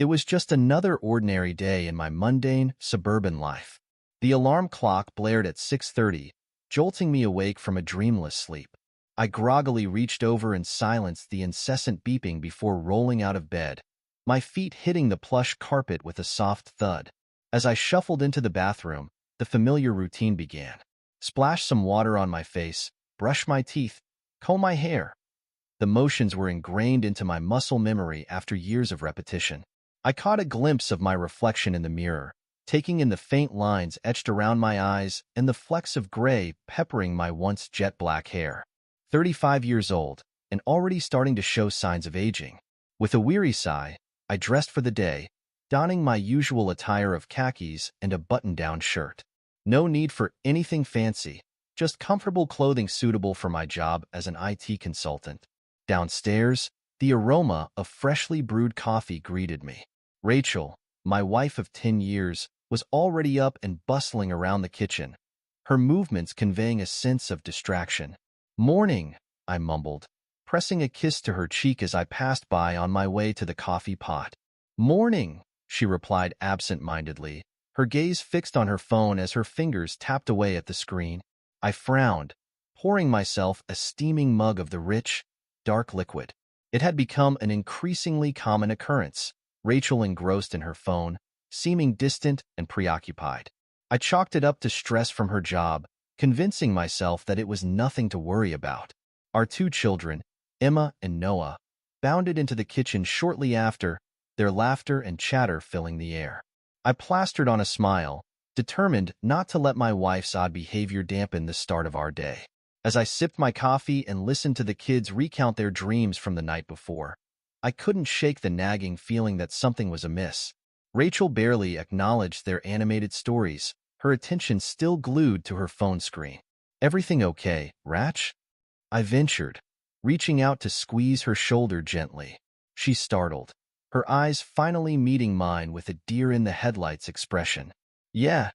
It was just another ordinary day in my mundane, suburban life. The alarm clock blared at 6:30, jolting me awake from a dreamless sleep. I groggily reached over and silenced the incessant beeping before rolling out of bed, my feet hitting the plush carpet with a soft thud. As I shuffled into the bathroom, the familiar routine began. Splash some water on my face, brush my teeth, comb my hair. The motions were ingrained into my muscle memory after years of repetition. I caught a glimpse of my reflection in the mirror, taking in the faint lines etched around my eyes and the flecks of gray peppering my once jet-black hair. 35 years old, and already starting to show signs of aging. With a weary sigh, I dressed for the day, donning my usual attire of khakis and a button-down shirt. No need for anything fancy, just comfortable clothing suitable for my job as an IT consultant. Downstairs, the aroma of freshly brewed coffee greeted me. Rachel, my wife of 10 years, was already up and bustling around the kitchen, her movements conveying a sense of distraction. "Morning," I mumbled, pressing a kiss to her cheek as I passed by on my way to the coffee pot. "Morning," she replied absent-mindedly, her gaze fixed on her phone as her fingers tapped away at the screen. I frowned, pouring myself a steaming mug of the rich, dark liquid. It had become an increasingly common occurrence, Rachel engrossed in her phone, seeming distant and preoccupied. I chalked it up to stress from her job, convincing myself that it was nothing to worry about. Our two children, Emma and Noah, bounded into the kitchen shortly after, their laughter and chatter filling the air. I plastered on a smile, determined not to let my wife's odd behavior dampen the start of our day. As I sipped my coffee and listened to the kids recount their dreams from the night before, I couldn't shake the nagging feeling that something was amiss. Rachel barely acknowledged their animated stories, her attention still glued to her phone screen. "Everything okay, Rach?" I ventured, reaching out to squeeze her shoulder gently. She startled, her eyes finally meeting mine with a deer-in-the-headlights expression. Yeah,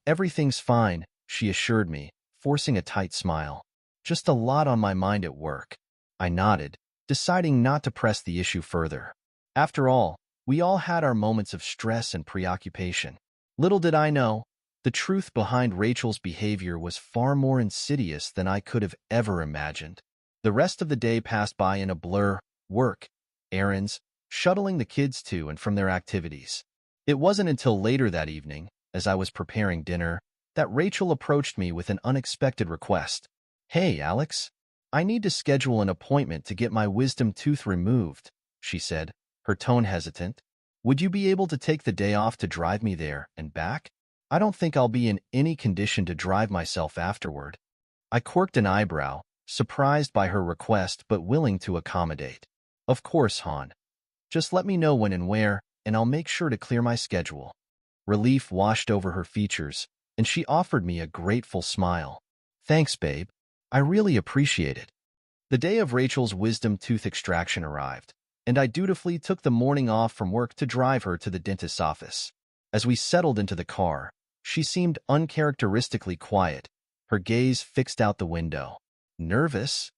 everything's fine," she assured me, forcing a tight smile. "Just a lot on my mind at work." I nodded, deciding not to press the issue further. After all, we all had our moments of stress and preoccupation. Little did I know, the truth behind Rachel's behavior was far more insidious than I could have ever imagined. The rest of the day passed by in a blur: work, errands, shuttling the kids to and from their activities. It wasn't until later that evening, as I was preparing dinner, that Rachel approached me with an unexpected request. "Hey, Alex, I need to schedule an appointment to get my wisdom tooth removed," she said, her tone hesitant. "Would you be able to take the day off to drive me there and back? I don't think I'll be in any condition to drive myself afterward." I quirked an eyebrow, surprised by her request but willing to accommodate. "Of course, hon. Just let me know when and where, and I'll make sure to clear my schedule." Relief washed over her features, and she offered me a grateful smile. "Thanks, babe. I really appreciate it." The day of Rachel's wisdom tooth extraction arrived, and I dutifully took the morning off from work to drive her to the dentist's office. As we settled into the car, she seemed uncharacteristically quiet, her gaze fixed out the window. "Nervous?"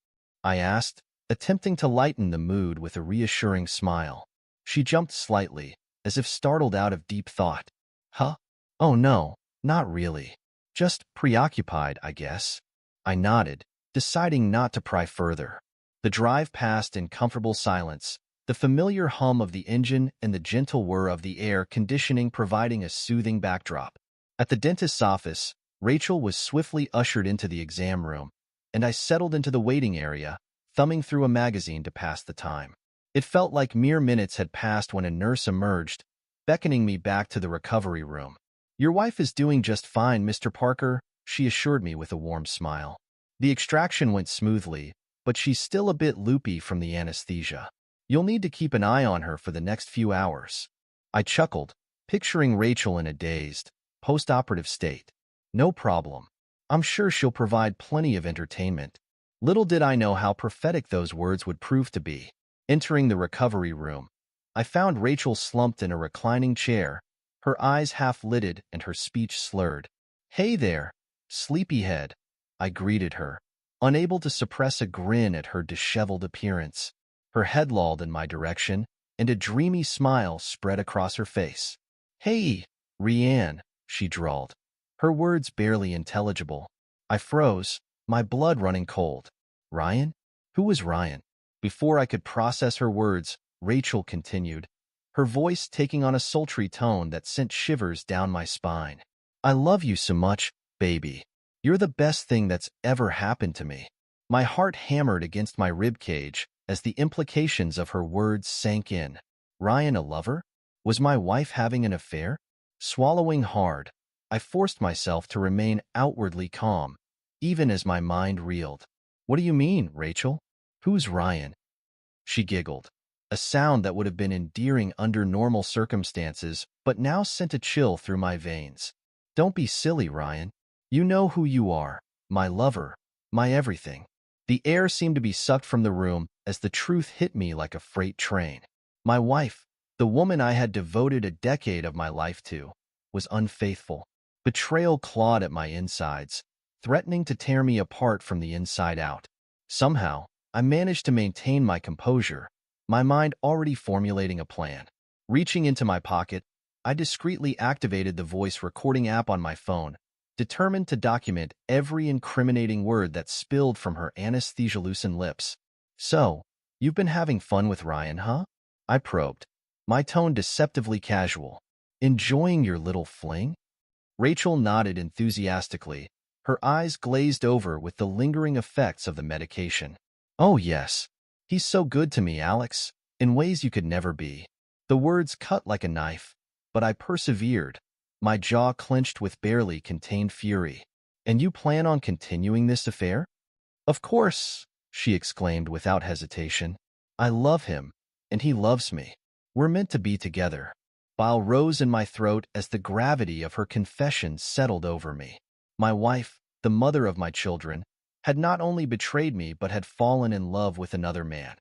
I asked, attempting to lighten the mood with a reassuring smile. She jumped slightly, as if startled out of deep thought. "Huh? Oh no, not really. Just preoccupied, I guess." I nodded, deciding not to pry further. The drive passed in comfortable silence, the familiar hum of the engine and the gentle whir of the air conditioning providing a soothing backdrop. At the dentist's office, Rachel was swiftly ushered into the exam room, and I settled into the waiting area, thumbing through a magazine to pass the time. It felt like mere minutes had passed when a nurse emerged, beckoning me back to the recovery room. "Your wife is doing just fine, Mr. Parker," she assured me with a warm smile. "The extraction went smoothly, but she's still a bit loopy from the anesthesia. You'll need to keep an eye on her for the next few hours." I chuckled, picturing Rachel in a dazed, post-operative state. "No problem. I'm sure she'll provide plenty of entertainment." Little did I know how prophetic those words would prove to be. Entering the recovery room, I found Rachel slumped in a reclining chair, her eyes half-lidded and her speech slurred. "Hey there, sleepyhead," I greeted her, unable to suppress a grin at her disheveled appearance. Her head lolled in my direction, and a dreamy smile spread across her face. "Hey, Rianne," she drawled, her words barely intelligible. I froze, my blood running cold. Ryan? Who was Ryan? Before I could process her words, Rachel continued, her voice taking on a sultry tone that sent shivers down my spine. "I love you so much, baby. You're the best thing that's ever happened to me." My heart hammered against my ribcage as the implications of her words sank in. Ryan a lover? Was my wife having an affair? Swallowing hard, I forced myself to remain outwardly calm, even as my mind reeled. "What do you mean, Rachel? Who's Ryan?" She giggled, a sound that would have been endearing under normal circumstances, but now sent a chill through my veins. "Don't be silly, Ryan. You know who you are, my lover, my everything." The air seemed to be sucked from the room as the truth hit me like a freight train. My wife, the woman I had devoted a decade of my life to, was unfaithful. Betrayal clawed at my insides, threatening to tear me apart from the inside out. Somehow, I managed to maintain my composure, my mind already formulating a plan. Reaching into my pocket, I discreetly activated the voice recording app on my phone, determined to document every incriminating word that spilled from her anesthesia-loosened lips. "So, you've been having fun with Ryan, huh?" I probed, my tone deceptively casual. "Enjoying your little fling?" Rachel nodded enthusiastically, her eyes glazed over with the lingering effects of the medication. "Oh yes, he's so good to me, Alex, in ways you could never be." The words cut like a knife, but I persevered, my jaw clenched with barely contained fury. "And you plan on continuing this affair?" "Of course," she exclaimed without hesitation. "I love him, and he loves me. We're meant to be together." Bile rose in my throat as the gravity of her confession settled over me. My wife, the mother of my children, had not only betrayed me but had fallen in love with another man.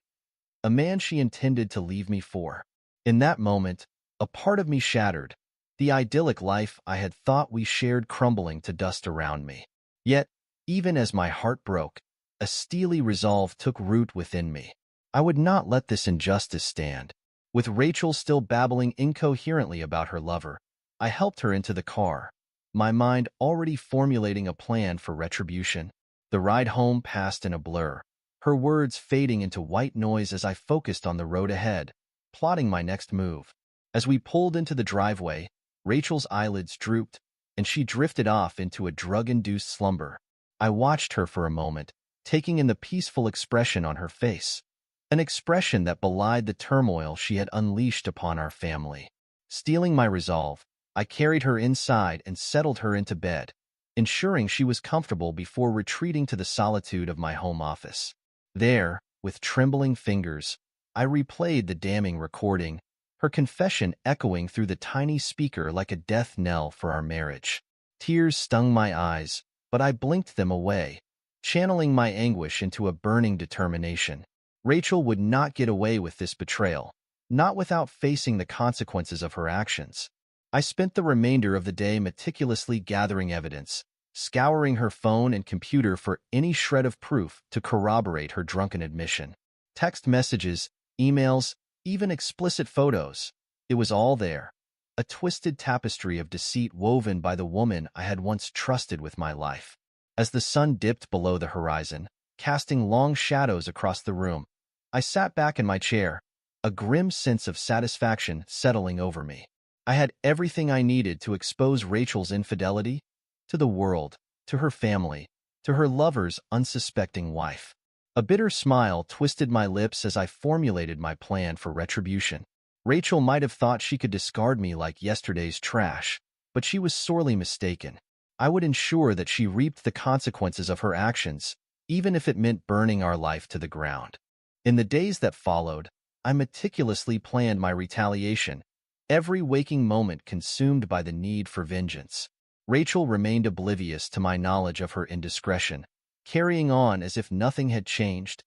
A man she intended to leave me for. In that moment, a part of me shattered, the idyllic life I had thought we shared crumbling to dust around me. Yet, even as my heart broke, a steely resolve took root within me. I would not let this injustice stand. With Rachel still babbling incoherently about her lover, I helped her into the car, my mind already formulating a plan for retribution. The ride home passed in a blur, her words fading into white noise as I focused on the road ahead, plotting my next move. As we pulled into the driveway, Rachel's eyelids drooped, and she drifted off into a drug-induced slumber. I watched her for a moment, taking in the peaceful expression on her face, an expression that belied the turmoil she had unleashed upon our family. Steeling my resolve, I carried her inside and settled her into bed, ensuring she was comfortable before retreating to the solitude of my home office. There, with trembling fingers, I replayed the damning recording, her confession echoing through the tiny speaker like a death knell for our marriage. Tears stung my eyes, but I blinked them away, channeling my anguish into a burning determination. Rachel would not get away with this betrayal, not without facing the consequences of her actions. I spent the remainder of the day meticulously gathering evidence, scouring her phone and computer for any shred of proof to corroborate her drunken admission. Text messages, emails, even explicit photos. It was all there, a twisted tapestry of deceit woven by the woman I had once trusted with my life. As the sun dipped below the horizon, casting long shadows across the room, I sat back in my chair, a grim sense of satisfaction settling over me. I had everything I needed to expose Rachel's infidelity to the world, to her family, to her lover's unsuspecting wife. A bitter smile twisted my lips as I formulated my plan for retribution. Rachel might have thought she could discard me like yesterday's trash, but she was sorely mistaken. I would ensure that she reaped the consequences of her actions, even if it meant burning our life to the ground. In the days that followed, I meticulously planned my retaliation, every waking moment consumed by the need for vengeance. Rachel remained oblivious to my knowledge of her indiscretion, carrying on as if nothing had changed,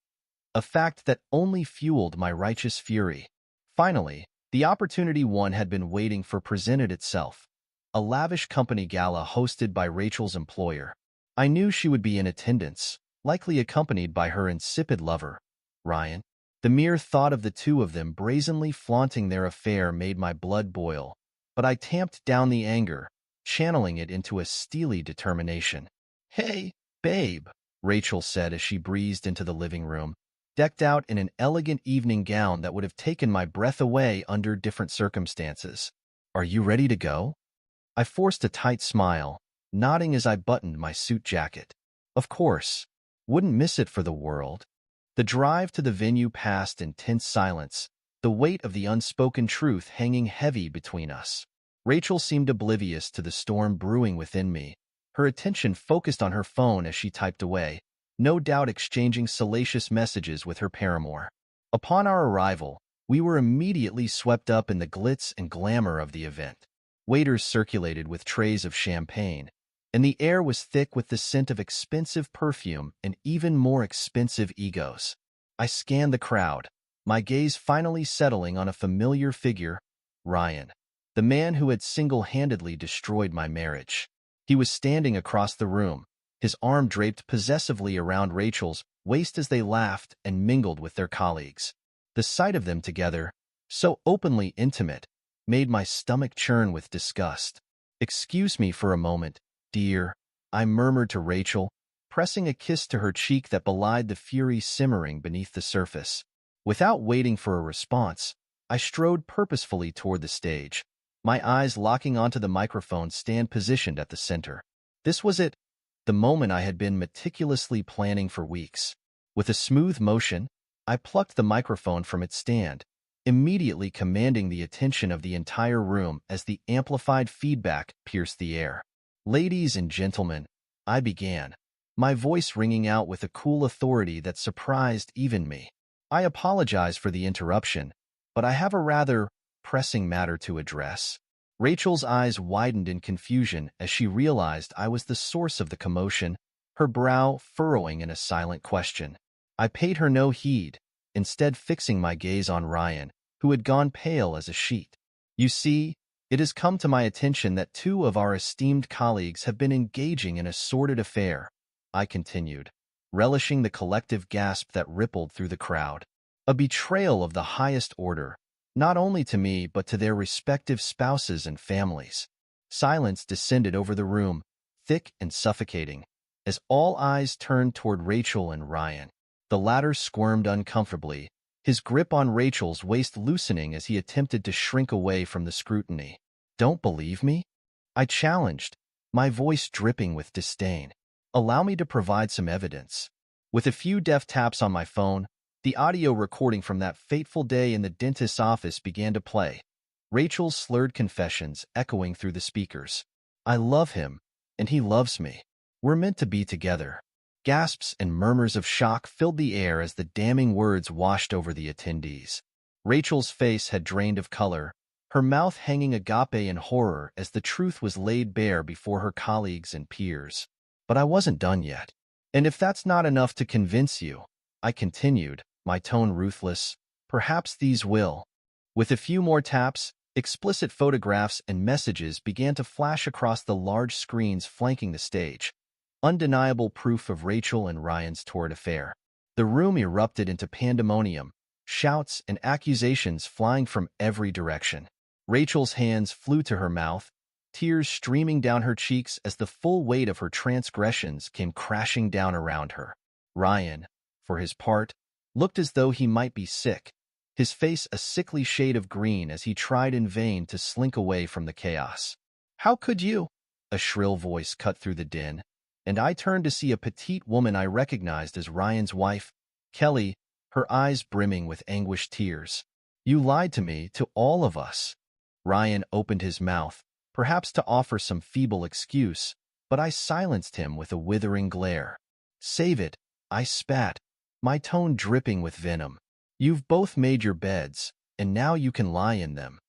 a fact that only fueled my righteous fury. Finally, the opportunity one had been waiting for presented itself, a lavish company gala hosted by Rachel's employer. I knew she would be in attendance, likely accompanied by her insipid lover, Ryan. The mere thought of the two of them brazenly flaunting their affair made my blood boil, but I tamped down the anger, channeling it into a steely determination. "Hey, babe," Rachel said as she breezed into the living room, decked out in an elegant evening gown that would have taken my breath away under different circumstances. "Are you ready to go?" I forced a tight smile, nodding as I buttoned my suit jacket. Of course. Wouldn't miss it for the world. The drive to the venue passed in tense silence, the weight of the unspoken truth hanging heavy between us. Rachel seemed oblivious to the storm brewing within me, her attention focused on her phone as she typed away, no doubt exchanging salacious messages with her paramour. Upon our arrival, we were immediately swept up in the glitz and glamour of the event. Waiters circulated with trays of champagne, and the air was thick with the scent of expensive perfume and even more expensive egos. I scanned the crowd, my gaze finally settling on a familiar figure, Ryan, the man who had single-handedly destroyed my marriage. He was standing across the room, his arm draped possessively around Rachel's waist as they laughed and mingled with their colleagues. The sight of them together, so openly intimate, made my stomach churn with disgust. "Excuse me for a moment, dear," I murmured to Rachel, pressing a kiss to her cheek that belied the fury simmering beneath the surface. Without waiting for a response, I strode purposefully toward the stage, my eyes locking onto the microphone stand positioned at the center. This was it, the moment I had been meticulously planning for weeks. With a smooth motion, I plucked the microphone from its stand, immediately commanding the attention of the entire room as the amplified feedback pierced the air. "Ladies and gentlemen," I began, my voice ringing out with a cool authority that surprised even me. "I apologize for the interruption, but I have a rather pressing matter to address." Rachel's eyes widened in confusion as she realized I was the source of the commotion, her brow furrowing in a silent question. I paid her no heed, instead fixing my gaze on Ryan, who had gone pale as a sheet. "You see, it has come to my attention that two of our esteemed colleagues have been engaging in a sordid affair," I continued, relishing the collective gasp that rippled through the crowd. "A betrayal of the highest order, not only to me but to their respective spouses and families." Silence descended over the room, thick and suffocating, as all eyes turned toward Rachel and Ryan. The latter squirmed uncomfortably, his grip on Rachel's waist loosening as he attempted to shrink away from the scrutiny. "Don't believe me?" I challenged, my voice dripping with disdain. "Allow me to provide some evidence." With a few deft taps on my phone, the audio recording from that fateful day in the dentist's office began to play, Rachel's slurred confessions echoing through the speakers. "I love him, and he loves me. We're meant to be together." Gasps and murmurs of shock filled the air as the damning words washed over the attendees. Rachel's face had drained of color, her mouth hanging agape in horror as the truth was laid bare before her colleagues and peers. But I wasn't done yet. "And if that's not enough to convince you," I continued, my tone ruthless, "perhaps these will." With a few more taps, explicit photographs and messages began to flash across the large screens flanking the stage, undeniable proof of Rachel and Ryan's torrid affair. The room erupted into pandemonium, shouts and accusations flying from every direction. Rachel's hands flew to her mouth, tears streaming down her cheeks as the full weight of her transgressions came crashing down around her. Ryan, for his part, looked as though he might be sick, his face a sickly shade of green as he tried in vain to slink away from the chaos. "How could you?" A shrill voice cut through the din, and I turned to see a petite woman I recognized as Ryan's wife, Kelly, her eyes brimming with anguished tears. "You lied to me, to all of us." Ryan opened his mouth, perhaps to offer some feeble excuse, but I silenced him with a withering glare. "Save it," I spat, my tone dripping with venom. "You've both made your beds, and now you can lie in them."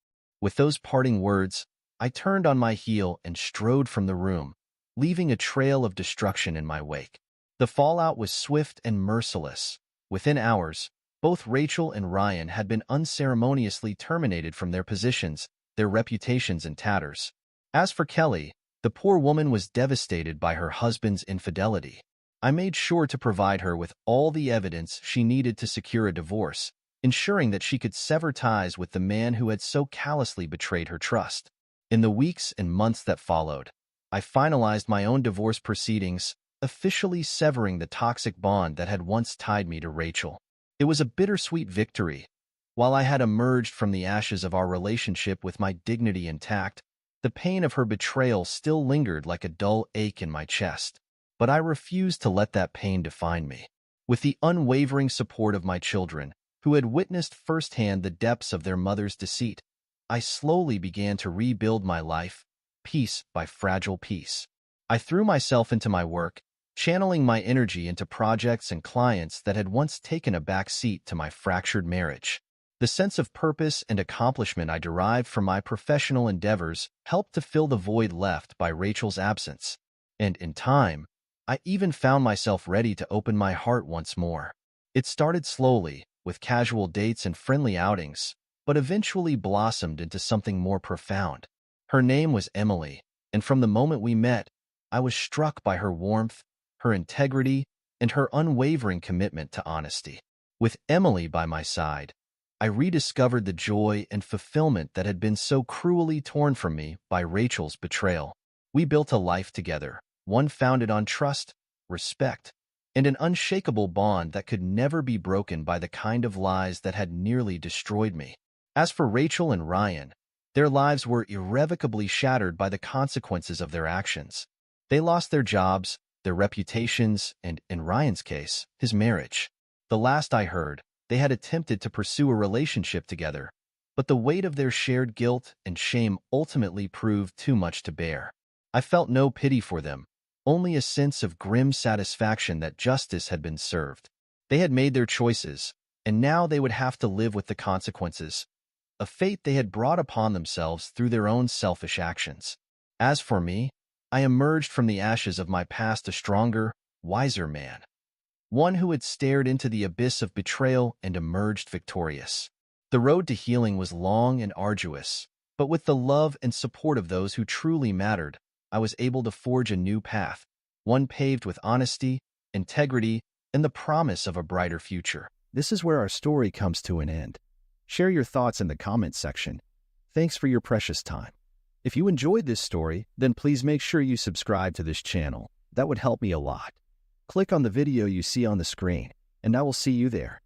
With those parting words, I turned on my heel and strode from the room, leaving a trail of destruction in my wake. The fallout was swift and merciless. Within hours, both Rachel and Ryan had been unceremoniously terminated from their positions, their reputations in tatters. As for Kelly, the poor woman was devastated by her husband's infidelity. I made sure to provide her with all the evidence she needed to secure a divorce, ensuring that she could sever ties with the man who had so callously betrayed her trust. In the weeks and months that followed, I finalized my own divorce proceedings, officially severing the toxic bond that had once tied me to Rachel. It was a bittersweet victory. While I had emerged from the ashes of our relationship with my dignity intact, the pain of her betrayal still lingered like a dull ache in my chest. But I refused to let that pain define me. With the unwavering support of my children, who had witnessed firsthand the depths of their mother's deceit, I slowly began to rebuild my life, piece by fragile piece. I threw myself into my work, channeling my energy into projects and clients that had once taken a back seat to my fractured marriage. The sense of purpose and accomplishment I derived from my professional endeavors helped to fill the void left by Rachel's absence. And in time, I even found myself ready to open my heart once more. It started slowly, with casual dates and friendly outings, but eventually blossomed into something more profound. Her name was Emily, and from the moment we met, I was struck by her warmth, her integrity, and her unwavering commitment to honesty. With Emily by my side, I rediscovered the joy and fulfillment that had been so cruelly torn from me by Rachel's betrayal. We built a life together, one founded on trust, respect, and an unshakable bond that could never be broken by the kind of lies that had nearly destroyed me. As for Rachel and Ryan, their lives were irrevocably shattered by the consequences of their actions. They lost their jobs, their reputations, and, in Ryan's case, his marriage. The last I heard, they had attempted to pursue a relationship together, but the weight of their shared guilt and shame ultimately proved too much to bear. I felt no pity for them, only a sense of grim satisfaction that justice had been served. They had made their choices, and now they would have to live with the consequences, a fate they had brought upon themselves through their own selfish actions. As for me, I emerged from the ashes of my past a stronger, wiser man, one who had stared into the abyss of betrayal and emerged victorious. The road to healing was long and arduous, but with the love and support of those who truly mattered, I was able to forge a new path, one paved with honesty, integrity, and the promise of a brighter future. This is where our story comes to an end. Share your thoughts in the comments section. Thanks for your precious time. If you enjoyed this story, then please make sure you subscribe to this channel. That would help me a lot. Click on the video you see on the screen, and I will see you there.